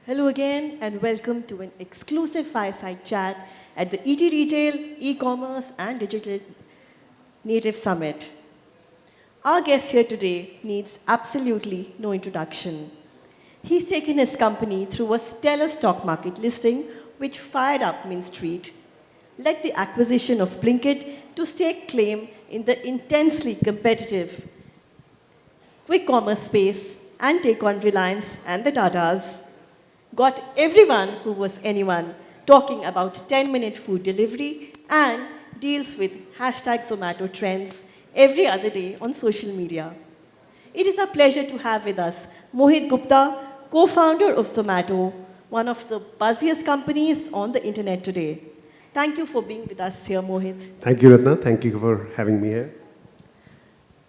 Hello again and welcome to an exclusive fireside chat at the ET Retail, E-commerce and Digital Native Summit. Our guest here today needs absolutely no introduction. He's taken his company through a stellar stock market listing which fired up Main Street, led the acquisition of Blinkit to stake claim in the intensely competitive quick commerce space and take on Reliance and the Tatas, got everyone who was anyone talking about 10-minute food delivery and deals with hashtag Zomato trends every other day on social media. It is a pleasure to have with us Mohit Gupta, co-founder of Zomato, one of the buzziest companies on the internet today. Thank you for being with us here, Mohit. Thank you, Ratna. Thank you for having me here.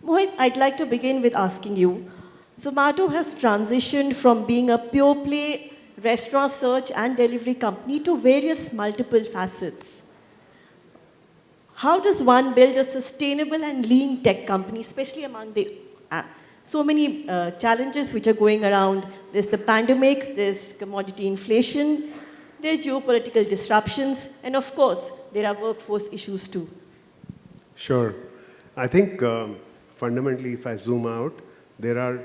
Mohit, I'd like to begin with asking you, Zomato has transitioned from being a pure play restaurant search and delivery company to various multiple facets. How does one build a sustainable and lean tech company, especially among the so many challenges which are going around? There's the pandemic, there's commodity inflation, there's geopolitical disruptions, and of course, there are workforce issues too. Sure. I think fundamentally, if I zoom out, there are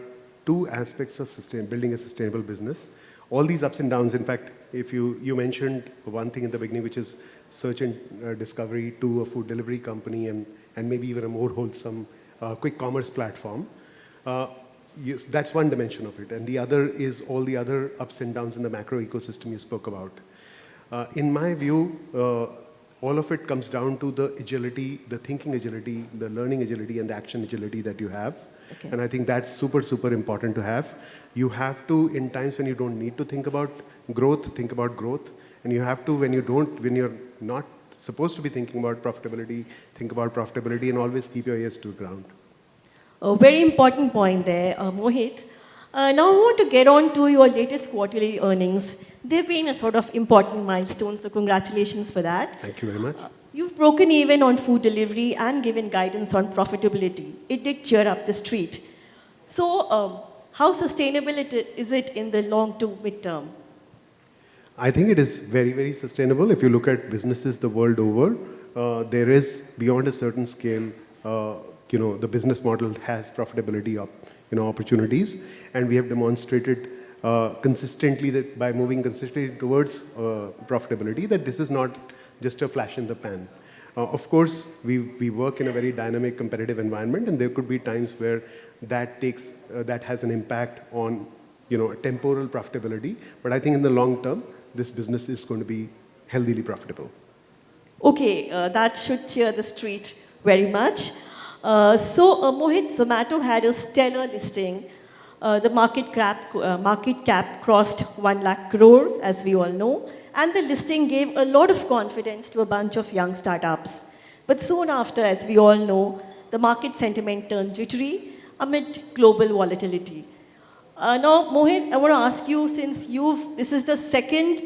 two aspects of building a sustainable business. All these ups and downs, in fact, if you mentioned one thing in the beginning, which is search and discovery to a food delivery company and maybe even a more wholesome quick commerce platform. Yes, that's one dimension of it. And the other is all the other ups and downs in the macro ecosystem you spoke about. In my view, all of it comes down to the agility, the thinking agility, the learning agility, and the action agility that you have. Okay. And I think that's super, super important to have. You have to, in times when you don't need to think about growth, think about growth. And you have to, when you're not supposed to be thinking about profitability, think about profitability and always keep your ears to the ground. A very important point there, Mohit. Now I want to get on to your latest quarterly earnings. They've been a sort of important milestone, so congratulations for that. Thank you very much. You've broken even on food delivery and given guidance on profitability. It did cheer up the street. So how sustainable is it in the long to mid-term? I think it is very, very sustainable. If you look at businesses the world over, there is, beyond a certain scale, the business model has profitability opportunities. And we have demonstrated consistently that by moving consistently towards profitability, that this is not just a flash in the pan. Of course, we work in a very dynamic, competitive environment, and there could be times where that has an impact on temporal profitability. But I think in the long term, this business is going to be healthily profitable. Okay, that should cheer the street very much. Mohit, Zomato had a stellar listing. The market cap crossed 1 lakh crore, as we all know. And the listing gave a lot of confidence to a bunch of young startups. But soon after, as we all know, the market sentiment turned jittery amid global volatility. Now, Mohit, I want to ask you, since this is the second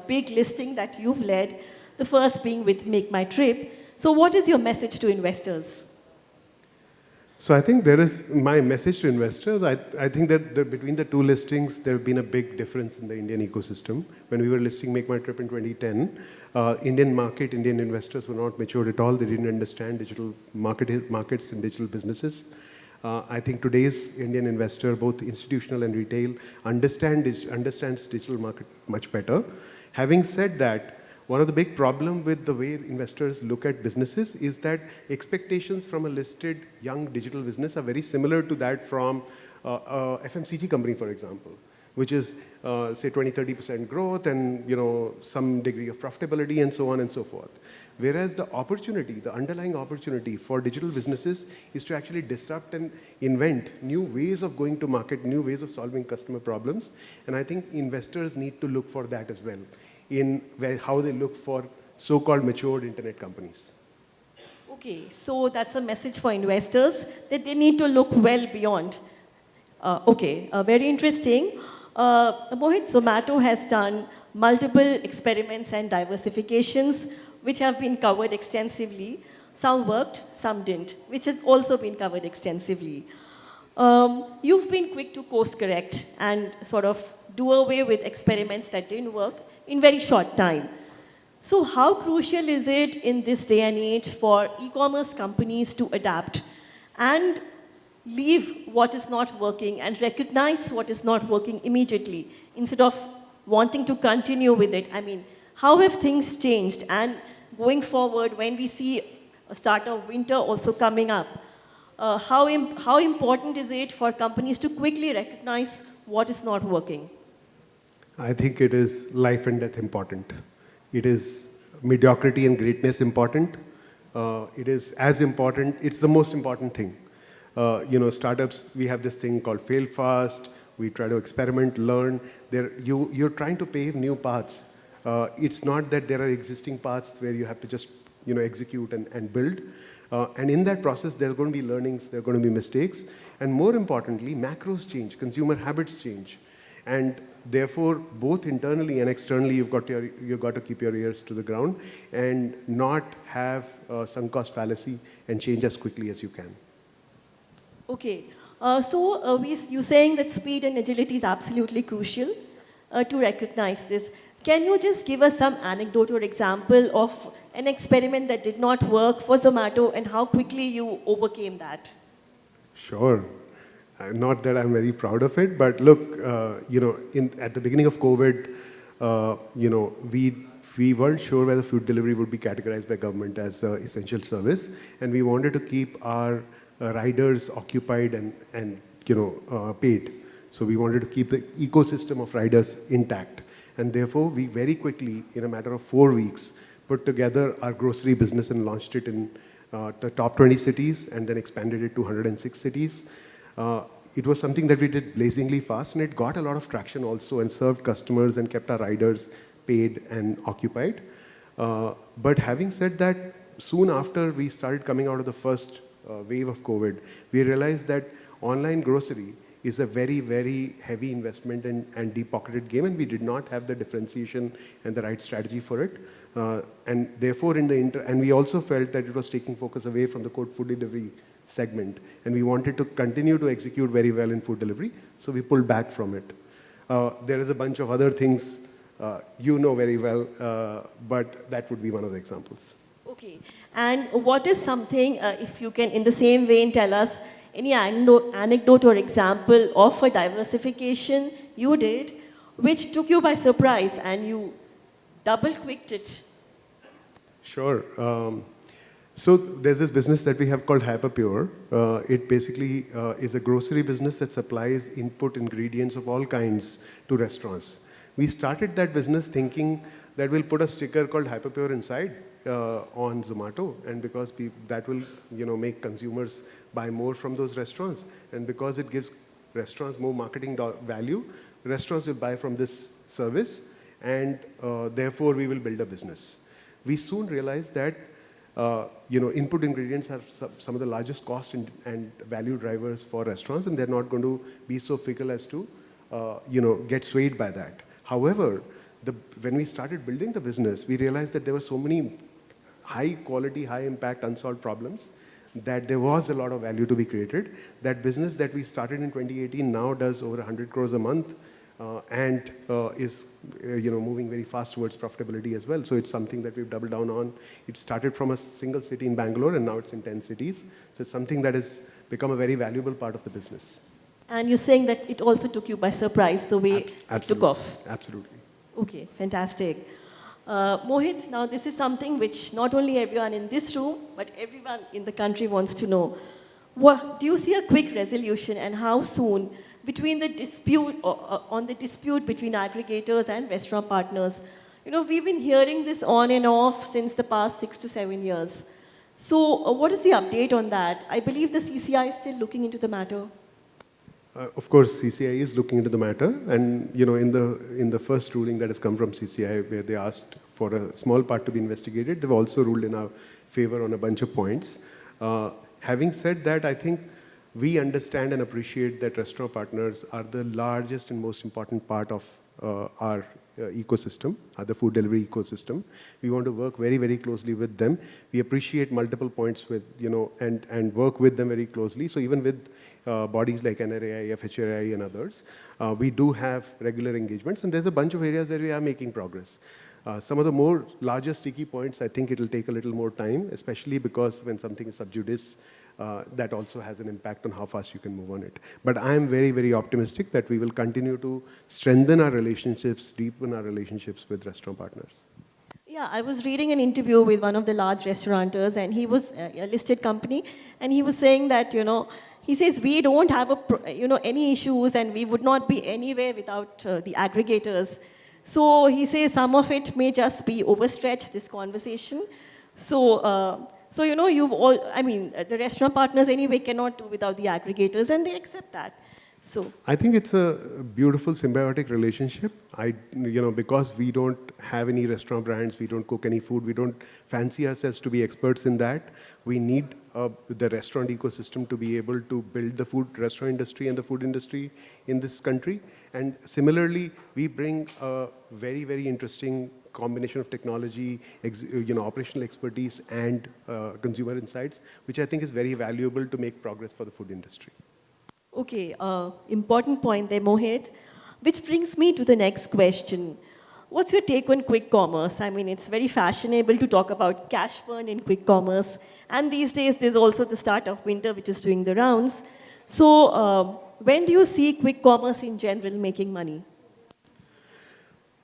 big listing that you've led, the first being with Make My Trip. So what is your message to investors? So I think there is my message to investors. I think that between the two listings, there have been a big difference in the Indian ecosystem. When we were listing Make My Trip in 2010, Indian investors were not matured at all. They didn't understand digital markets and digital businesses. I think today's Indian investor, both institutional and retail, understands digital market much better. Having said that, one of the big problems with the way investors look at businesses is that expectations from a listed young digital business are very similar to that from a FMCG company, for example, which is, say, 20-30% growth and some degree of profitability and so on and so forth. Whereas the underlying opportunity for digital businesses is to actually disrupt and invent new ways of going to market, new ways of solving customer problems. And I think investors need to look for that as well in how they look for so-called matured internet companies. Okay, so that's a message for investors that they need to look well beyond. Very interesting. Mohit, Zomato has done multiple experiments and diversifications which have been covered extensively. Some worked, some didn't, which has also been covered extensively. You've been quick to course correct and sort of do away with experiments that didn't work in very short time. So how crucial is it in this day and age for e-commerce companies to adapt and leave what is not working and recognize what is not working immediately instead of wanting to continue with it? I mean, how have things changed? And going forward, when we see a start of winter also coming up, how important is it for companies to quickly recognize what is not working? I think it is life and death important. It is mediocrity and greatness important. It is as important, it's the most important thing. Startups, we have this thing called fail fast. We try to experiment, learn. You're trying to pave new paths. It's not that there are existing paths where you have to just execute and build. And in that process, there are going to be learnings, there are going to be mistakes. And more importantly, macros change, consumer habits change. And therefore, both internally and externally, you've got to keep your ears to the ground and not have sunk cost fallacy and change as quickly as you can. Okay. You're saying that speed and agility is absolutely crucial to recognize this. Can you just give us some anecdote or example of an experiment that did not work for Zomato and how quickly you overcame that? Sure. Not that I'm very proud of it, but look, at the beginning of COVID, we weren't sure whether food delivery would be categorized by government as an essential service, and we wanted to keep our riders occupied and paid. So we wanted to keep the ecosystem of riders intact. And therefore, we very quickly, in a matter of 4 weeks, put together our grocery business and launched it in the top 20 cities and then expanded it to 106 cities. It was something that we did blazingly fast, and it got a lot of traction also and served customers and kept our riders paid and occupied. But having said that, soon after we started coming out of the first wave of COVID, we realized that online grocery is a very, very heavy investment and deep-pocketed game, and we did not have the differentiation and the right strategy for it. And therefore, and we also felt that it was taking focus away from the food delivery segment, and we wanted to continue to execute very well in food delivery, so we pulled back from it. There is a bunch of other things you know very well, but that would be one of the examples. Okay. And what is something, if you can in the same vein tell us, any anecdote or example of a diversification you did which took you by surprise and you double-clicked it? Sure. So there's this business that we have called Hyperpure. It basically is a grocery business that supplies input ingredients of all kinds to restaurants. We started that business thinking that we'll put a sticker called Hyperpure inside on Zomato, and because that will make consumers buy more from those restaurants, and because it gives restaurants more marketing value, restaurants will buy from this service, and therefore we will build a business. We soon realized that input ingredients are some of the largest cost and value drivers for restaurants, and they're not going to be so fickle as to get swayed by that. However, when we started building the business, we realized that there were so many high quality, high impact unsolved problems that there was a lot of value to be created. That business that we started in 2018 now does over 100 crores a month and is moving very fast towards profitability as well. So it's something that we've doubled down on. It started from a single city in Bangalore and now it's in 10 cities. So it's something that has become a very valuable part of the business. And you're saying that it also took you by surprise the way it took off? Absolutely. Okay, fantastic. Mohit, now this is something which not only everyone in this room, but everyone in the country wants to know. Do you see a quick resolution, and how soon between the dispute on the dispute between aggregators and restaurant partners? We've been hearing this on and off since the past 6 to 7 years. So what is the update on that? I believe the CCI is still looking into the matter. Of course, CCI is looking into the matter, and in the first ruling that has come from CCI, where they asked for a small part to be investigated, they've also ruled in our favor on a bunch of points. Having said that, I think we understand and appreciate that restaurant partners are the largest and most important part of our ecosystem, the food delivery ecosystem. We want to work very, very closely with them. We appreciate multiple points with, and work with them very closely. So even with bodies like NRAI, FHRI, and others. We do have regular engagements, and there's a bunch of areas where we are making progress. Some of the more larger sticky points, I think it'll take a little more time, especially because when something is sub judice, that also has an impact on how fast you can move on it. But I am very, very optimistic that we will continue to strengthen our relationships, deepen our relationships with restaurant partners. Yeah, I was reading an interview with one of the large restaurateurs, and he was a listed company, and he was saying that, he says we don't have any issues, and we would not be anywhere without the aggregators. So he says some of it may just be overstretched, this conversation. So you've all, the restaurant partners anyway cannot do without the aggregators, and they accept that. So I think it's a beautiful symbiotic relationship. Because we don't have any restaurant brands, we don't cook any food, we don't fancy ourselves to be experts in that. We need the restaurant ecosystem to be able to build the food restaurant industry and the food industry in this country. And similarly, we bring a very, very interesting combination of technology, operational expertise, and consumer insights, which I think is very valuable to make progress for the food industry. okay, important point there, Mohit. Which brings me to the next question. What's your take on quick commerce? It's very fashionable to talk about cash burn in quick commerce. And these days, there's also the start of winter, which is doing the rounds. So when do you see quick commerce in general making money?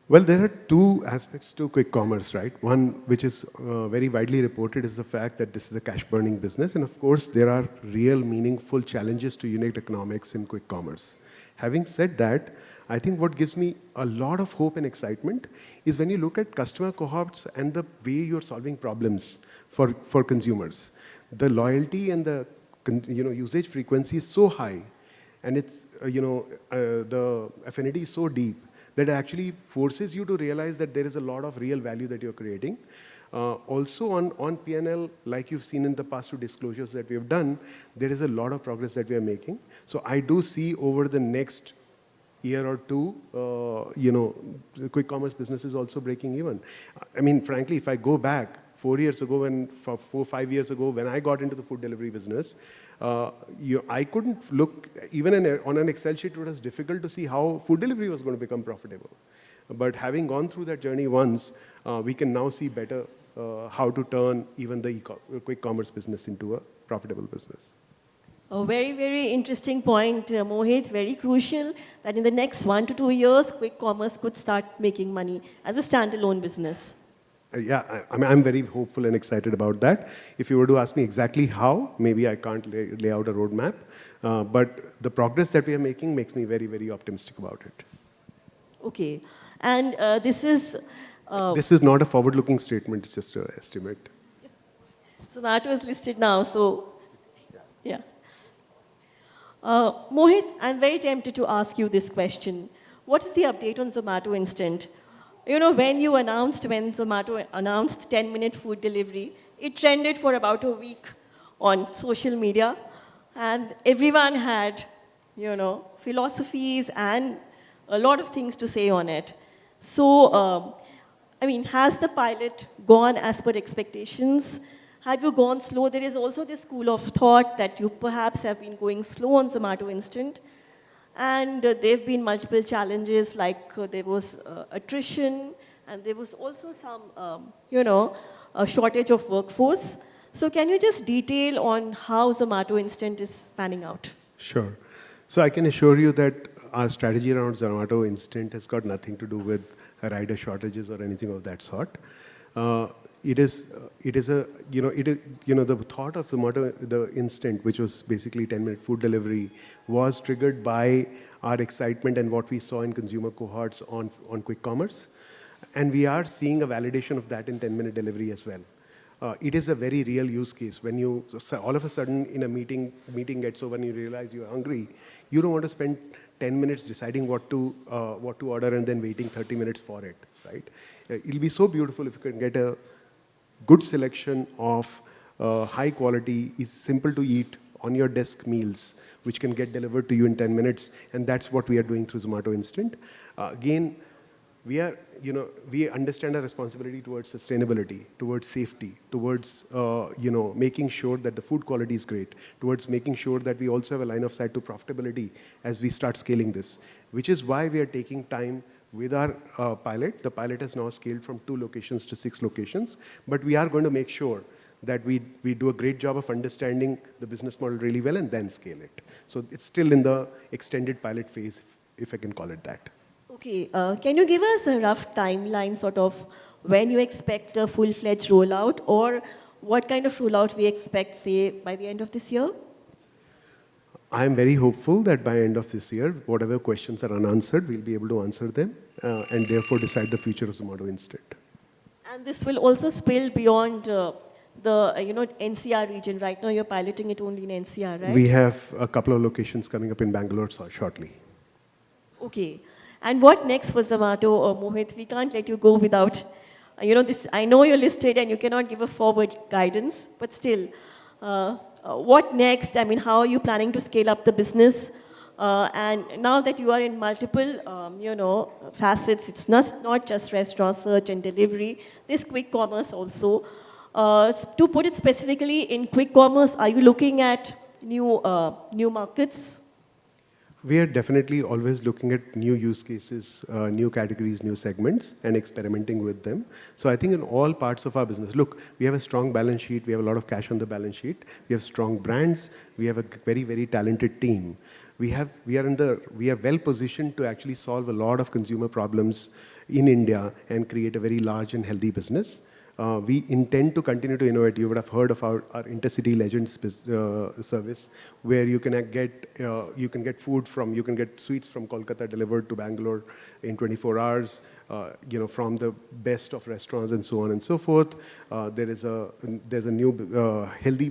Well, there are two aspects to quick commerce, right? One, which is very widely reported, is the fact that this is a cash-burning business. And of course, there are real meaningful challenges to unit economics in quick commerce. Having said that, I think what gives me a lot of hope and excitement is when you look at customer cohorts and the way you're solving problems for consumers. The loyalty and the usage frequency is so high, and it's the affinity is so deep that actually forces you to realize that there is a lot of real value that you're creating. Also on P&L, like you've seen in the past two disclosures that we have done, there is a lot of progress that we are making. So I do see over the next year or two, the quick commerce business is also breaking even. Frankly, if I go back 4 years ago, 5 years ago, when I got into the food delivery business, I couldn't look, even on an Excel sheet, it was difficult to see how food delivery was going to become profitable. But having gone through that journey once, we can now see better how to turn even the quick commerce business into a profitable business. A very, very interesting point, Mohit. Very crucial that in the next 1 to 2 years, quick commerce could start making money as a standalone business. I'm very hopeful and excited about that. If you were to ask me exactly how, maybe I can't lay out a roadmap. But the progress that we are making makes me very, very optimistic about it. Okay. And this is... this is not a forward-looking statement, it's just an estimate. Zomato is listed now, so... Yeah. Mohit, I'm very tempted to ask you this question. What is the update on Zomato Instant? When Zomato announced 10-minute food delivery, it trended for about a week on social media, and everyone had, philosophies and a lot of things to say on it. So, has the pilot gone as per expectations? Have you gone slow? There is also this school of thought that you perhaps have been going slow on Zomato Instant. And there have been multiple challenges, like there was attrition, and there was also some, a shortage of workforce. So can you just detail on how Zomato Instant is panning out? Sure. So I can assure you that our strategy around Zomato Instant has got nothing to do with rider shortages or anything of that sort. The thought of Zomato, the Instant, which was basically 10-minute food delivery, was triggered by our excitement and what we saw in consumer cohorts on quick commerce. And we are seeing a validation of that in 10-minute delivery as well. It is a very real use case. When you, all of a sudden in a meeting gets over and you realize you're hungry, you don't want to spend 10 minutes deciding what to order and then waiting 30 minutes for it, right? It'll be so beautiful if you can get a good selection of high quality, is simple to eat, on your desk meals, which can get delivered to you in 10 minutes. And that's what we are doing through Zomato Instant. Again, we understand our responsibility towards sustainability, towards safety, towards, making sure that the food quality is great, towards making sure that we also have a line of sight to profitability as we start scaling this, which is why we are taking time with our pilot. The pilot has now scaled from 2 locations to 6 locations, but we are going to make sure that we do a great job of understanding the business model really well and then scale it. So it's still in the extended pilot phase, if I can call it that. Okay, can you give us a rough timeline, sort of, when you expect a full-fledged rollout, or what kind of rollout we expect, say, by the end of this year? I am very hopeful that by end of this year, whatever questions are unanswered, we'll be able to answer them and therefore decide the future of Zomato Instant. And this will also spill beyond the NCR region. Right now, you're piloting it only in NCR, right? We have a couple of locations coming up in Bangalore shortly. Okay. And what next for Zomato or Mohit? We can't let you go without, this. I know you're listed and you cannot give a forward guidance, but still, what next? I mean, how are you planning to scale up the business? And now that you are in multiple, facets, it's not just restaurant search and delivery. There's quick commerce also. To put it specifically, in quick commerce, are you looking at new markets? We are definitely always looking at new use cases, new categories, new segments, and experimenting with them. So I think in all parts of our business, look, we have a strong balance sheet, we have a lot of cash on the balance sheet, we have strong brands, we have a very, very talented team. We are well positioned to actually solve a lot of consumer problems in India and create a very large and healthy business. We intend to continue to innovate. You would have heard of our Intercity Legends service, where you can get sweets from Kolkata delivered to Bangalore in 24 hours. From the best of restaurants and so on and so forth. There's a new healthy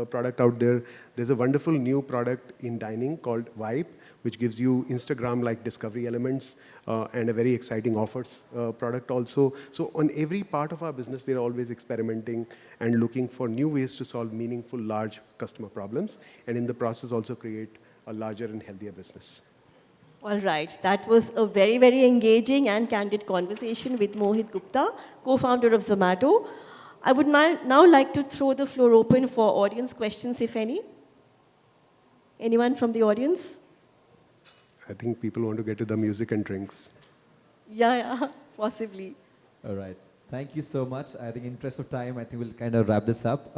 product out there. There's a wonderful new product in dining called Vibe, which gives you Instagram-like discovery elements and a very exciting offers product also. So on every part of our business, we're always experimenting and looking for new ways to solve meaningful, large customer problems, and in the process also create a larger and healthier business. All right, that was a very, very engaging and candid conversation with Mohit Gupta, co-founder of Zomato. I would now like to throw the floor open for audience questions, if any. Anyone from the audience? I think people want to get to the music and drinks. Yeah, possibly. All right. Thank you so much. I think in interest of time, I think we'll kind of wrap this up.